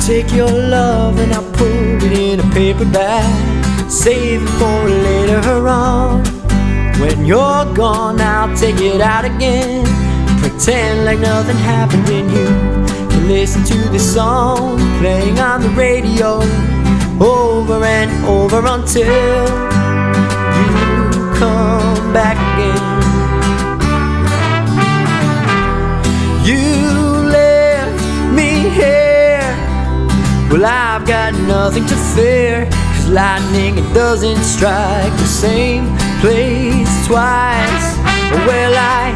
take your love and I'll put it in a paper bag, save it for later on. When you're gone, I'll take it out again, pretend like nothing happened, and you can listen to this song playing on the radio over and over until you come back again. You left me here, well, I've got nothing to fear, 'cause lightning, it doesn't strike the same place twice. Well, I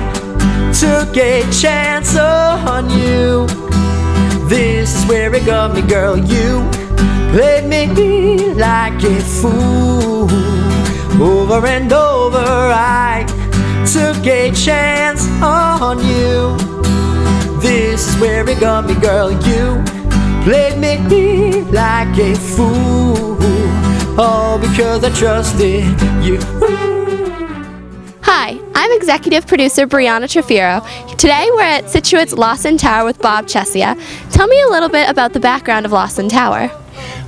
took a chance on you. This is where it got me, girl. You played me like a fool. Over and over I took a chance on you. This is where it got me, girl. You played me like a fool, all because I trusted you. Hi, I'm executive producer Brianna Trefiro. Today we're at Scituate's Lawson Tower with Bob Chesia. Tell me a little bit about the background of Lawson Tower.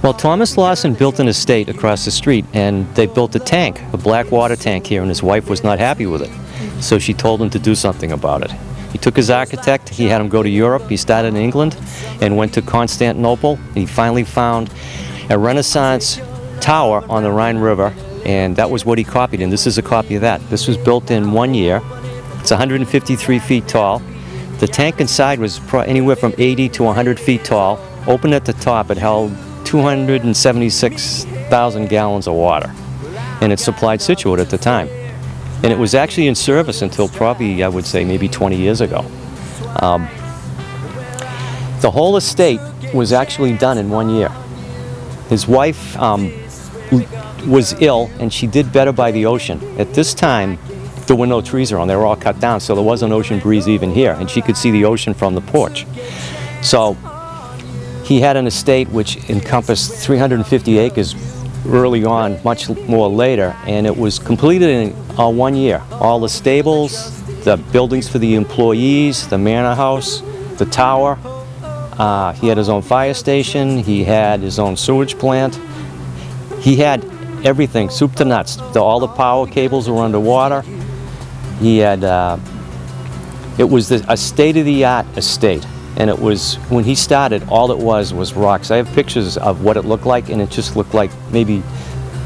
Well, Thomas Lawson built an estate across the street, and they built a tank, a black water tank here, and his wife was not happy with it. So she told him to do something about it. He took his architect, he had him go to Europe, he started in England and went to Constantinople. He finally found a Renaissance tower on the Rhine River, and that was what he copied, and this is a copy of that. This was built in 1 year. It's 153 feet tall. The tank inside was anywhere from 80 to 100 feet tall. Open at the top, it held 276,000 gallons of water, and it supplied Scituate at the time. And it was actually in service until probably, I would say, maybe 20 years ago. The whole estate was actually done in 1 year. His wife was ill, and she did better by the ocean. At this time, there were no trees around. They were all cut down, so there was an ocean breeze even here, and she could see the ocean from the porch. So he had an estate which encompassed 350 acres early on, much more later, and it was completed in 1 year. All the stables, the buildings for the employees, the manor house, the tower. He had his own fire station, he had his own sewage plant. He had everything, soup to nuts. All the power cables were underwater. He had, it was a state-of-the-art estate. And it was, when he started, all it was rocks. I have pictures of what it looked like, and it just looked like maybe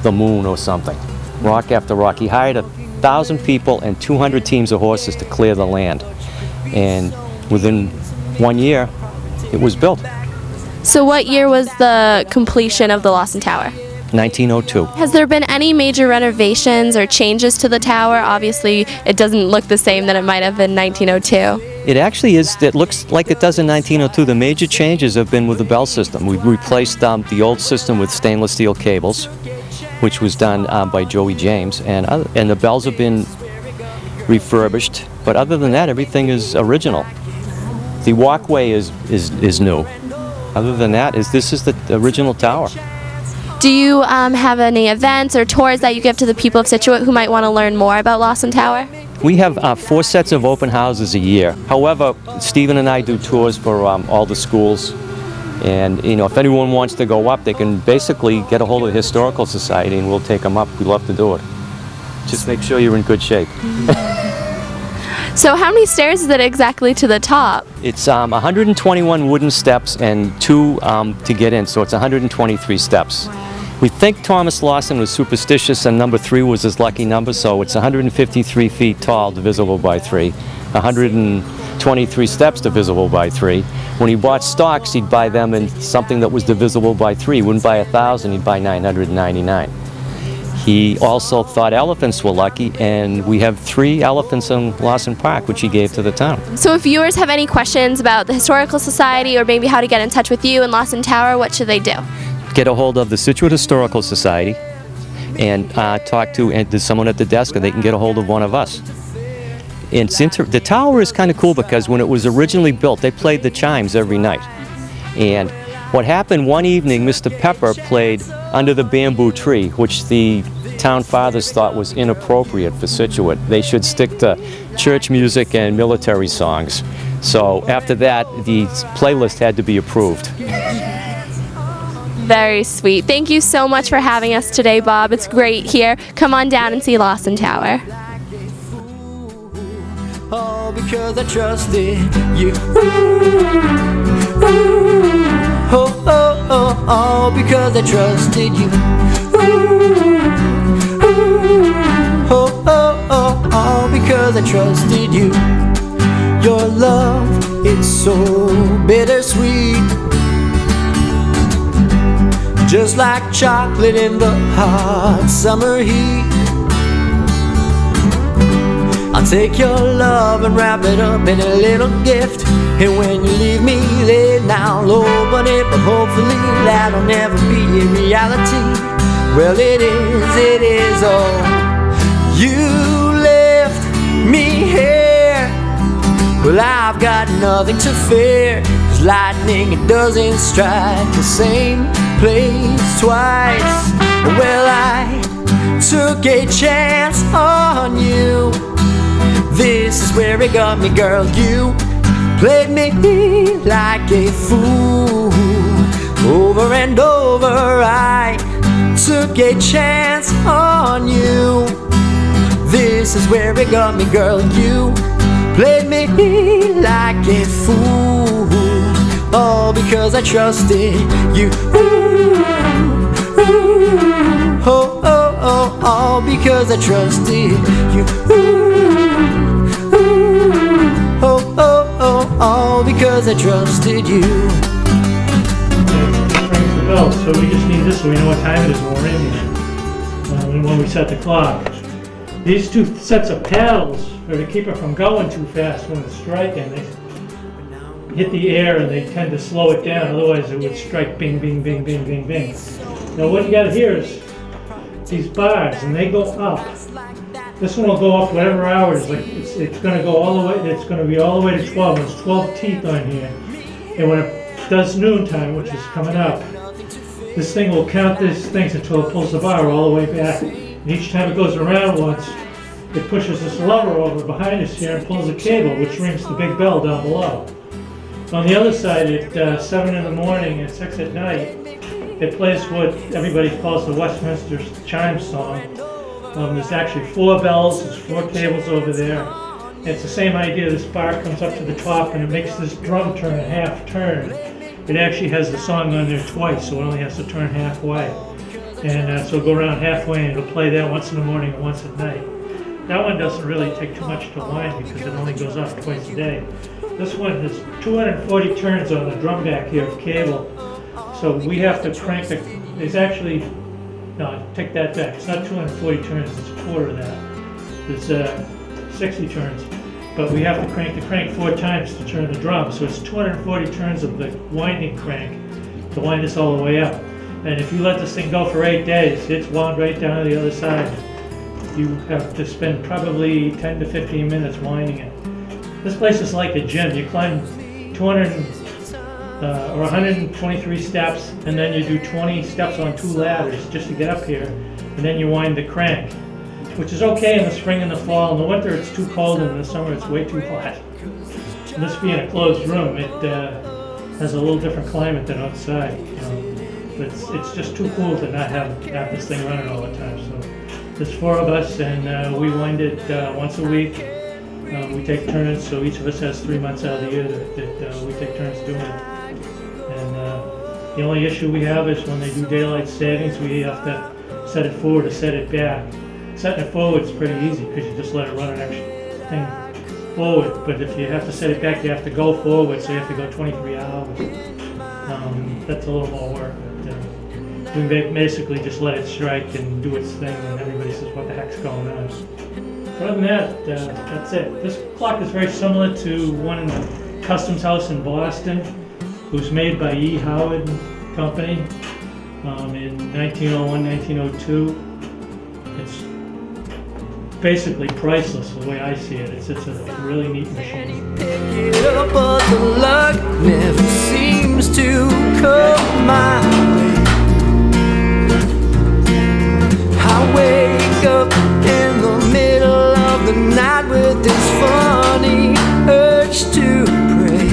the moon or something. Rock after rock. He hired 1,000 people and 200 teams of horses to clear the land. And within 1 year, it was built. So what year was the completion of the Lawson Tower? 1902. Has there been any major renovations or changes to the tower? Obviously, it doesn't look the same that it might have in 1902. It actually is, it looks like it does in 1902. The major changes have been with the bell system. We've replaced the old system with stainless steel cables, which was done by Joey James, and the bells have been refurbished. But other than that, everything is original. The walkway is new. Other than that, this is the original tower. Do you have any events or tours that you give to the people of Scituate who might want to learn more about Lawson Tower? We have 4 sets of open houses a year. However, Stephen and I do tours for all the schools. And, you know, if anyone wants to go up, they can basically get a hold of the Historical Society and we'll take them up. We'd love to do it. Just make sure you're in good shape. So how many stairs is it exactly to the top? It's 121 wooden steps and 2 to get in, so it's 123 steps. We think Thomas Lawson was superstitious and number 3 was his lucky number, so it's 153 feet tall divisible by 3, 123 steps divisible by 3. When he bought stocks, he'd buy them in something that was divisible by 3. He wouldn't buy 1,000, he'd buy 999. He also thought elephants were lucky, and we have 3 elephants in Lawson Park, which he gave to the town. So if viewers have any questions about the Historical Society or maybe how to get in touch with you and Lawson Tower, what should they do? Get a hold of the Scituate Historical Society and talk to someone at the desk, or they can get a hold of one of us. And the tower is kind of cool because when it was originally built, they played the chimes every night. And what happened one evening, Mr. Pepper played Under the Bamboo Tree, which the town fathers thought was inappropriate for Scituate. They should stick to church music and military songs. So after that, the playlist had to be approved. Very sweet. Thank you so much for having us today, Bob. It's great here. Come on down and see Lawson Tower. All because I trusted you. Oh, oh, oh, all because I trusted you. Oh, oh, oh, all because I trusted you. Your love, it's so bittersweet, just like chocolate in the hot summer heat. I'll take your love and wrap it up in a little gift, and when you leave me there, now I'll open it, but hopefully that'll never be a reality. Well, it is, oh, you left me here. Well, I've got nothing to fear, 'cause lightning, it doesn't strike the same place twice. Well, I took a chance on you. This is where it got me, girl. You played me like a fool. Over and over I took a chance on you. This is where it got me, girl. You played me like a fool. All because I trusted you. Oh, oh, oh, all because I trusted you. Oh, oh, oh, all because I trusted you. Rings the bell, so we just need this so we know what time it is when we're in here. And when we set the clock. These two sets of paddles are to keep it from going too fast when it's striking. They hit the air and they tend to slow it down, otherwise it would strike bing, bing, bing, bing, bing, bing. Now what you got here is these bars, and they go up. This one will go up whatever hours, like it's going to go all the way, it's going to be all the way to 12. There's 12 teeth on here. And when it does noontime, which is coming up, this thing will count these things until it pulls the bar all the way back. And each time it goes around once, it pushes this lever over behind us here and pulls a cable, which rings the big bell down below. On the other side, at 7 in the morning and 6 at night, it plays what everybody calls the Westminster chime song. There's actually 4 bells, there's 4 cables over there. It's the same idea. This bar comes up to the top and it makes this drum turn a half turn. It actually has the song on there twice, so it only has to turn halfway. And so it'll go around halfway and it'll play that once in the morning and once at night. That one doesn't really take too much to wind because it only goes up twice a day. This one has 240 turns on the drum back here of cable. So we have to crank the, there's actually, no, take that back. It's not 240 turns, it's a quarter of that. There's 60 turns. But we have to crank the crank 4 times to turn the drum. So it's 240 turns of the winding crank to wind this all the way up. And if you let this thing go for 8 days, it's wound right down to the other side. You have to spend probably 10 to 15 minutes winding it. This place is like a gym. You climb 123 steps, and then you do 20 steps on 2 ladders just to get up here, and then you wind the crank, which is okay in the spring and the fall. In the winter it's too cold, and in the summer it's way too hot. And this being a closed room, it has a little different climate than outside. But it's just too cool to not have this thing running all the time. So there's 4 of us, and we wind it once a week. We take turns, so each of us has 3 months out of the year that we take turns doing it. And the only issue we have is when they do daylight savings, we have to set it forward or set it back. Setting it forward is pretty easy because you just let it run an extra thing forward. But if you have to set it back, you have to go forward, so you have to go 23 hours. That's a little more work. But, we basically just let it strike and do its thing, and everybody says, what the heck's going on? But other than that, that's it. This clock is very similar to one in the Customs House in Boston. It was made by E. Howard and Company in 1901, 1902. It's basically priceless the way I see it. It's a really neat machine. Pick it up, but the luck never seems to come my way. I wake up in the middle of the night with this funny urge to pray.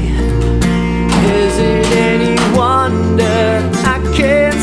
Is it any wonder I can't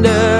wonder